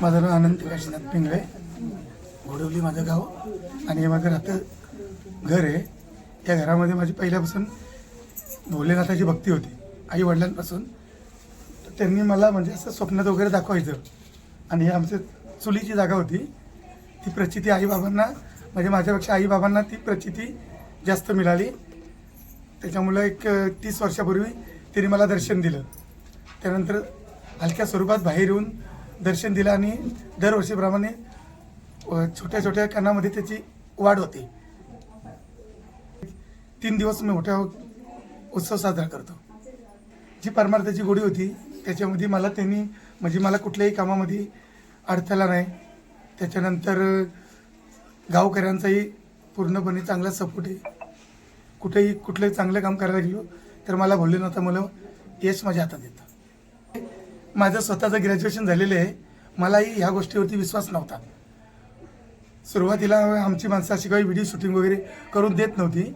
माझं नाव आनंद काशीनाथ पिंगळे, घोडवली माझं गाव आणि हे माझं राहतं घर आहे. त्या घरामध्ये माझी पहिल्यापासून भोलेनाथाची भक्ती होती आई वडिलांपासून. त्यांनी मला म्हणजे असं स्वप्नात वगैरे दाखवायचं आणि हे आमचं चुलीची जागा होती. ती प्रचिती आईबाबांना म्हणजे माझ्यापेक्षा आईबाबांना ती प्रचिती जास्त मिळाली. त्याच्यामुळं एक 30 वर्षापूर्वी त्यांनी मला दर्शन दिलं. त्यानंतर हलक्या स्वरूपात बाहेर येऊन दर्शन दिलं आणि दरवर्षीप्रमाणे छोट्या छोट्या कानामध्ये त्याची वाढ होते. 3 दिवस मी मोठा उत्सव साजरा करतो. जी परमार्थाची गोडी होती त्याच्यामध्ये मला त्यांनी म्हणजे मला कुठल्याही कामामध्ये अडथळा नाही. त्याच्यानंतर गावकऱ्यांचाही पूर्णपणे चांगला सपोर्ट आहे. कुठेही कुठलंही चांगलं काम करायला गेलो तर मला भोलेनाथ मला यश माझ्या हातात येतं. माझं स्वतःचं ग्रॅज्युएशन झालेलं आहे. मलाही ह्या गोष्टीवरती विश्वास नव्हता. सुरुवातीला आमची माणसं अशी काही व्हिडिओ शूटिंग वगैरे करून देत नव्हती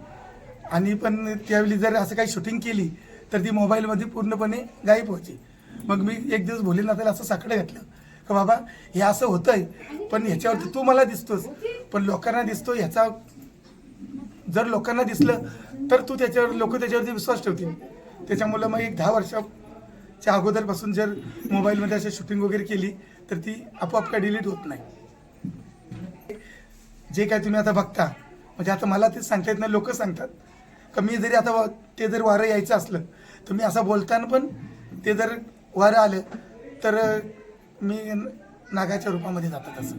आणि पण त्यावेळी जर असं काही शूटिंग केली तर ती मोबाईलमध्ये पूर्णपणे गायब व्हायची. मग मी एक दिवस भोलेनाथाला असं साकडं घातलं का बाबा हे असं होतंय पण ह्याच्यावरती तू मला दिसतोस पण लोकांना दिसतो ह्याचा जर लोकांना दिसलं तर तू त्याच्यावर लोक त्याच्यावरती विश्वास ठेवतील. त्याच्यामुळं मग एक 10 वर्षाच्या अगोदरपासून जर मोबाईलमध्ये अशी शूटिंग वगैरे केली तर ती आपोआप काय डिलीट होत नाही. जे काय तुम्ही आता बघता म्हणजे आता मला ते सांगता येत नाही. लोक सांगतात का मी जरी आता ते जर वारं यायचं असलं तर मी असं बोलताना पण ते जर वारं आलं तर मी नागाच्या रूपामध्ये जातात असं.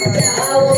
जाऊ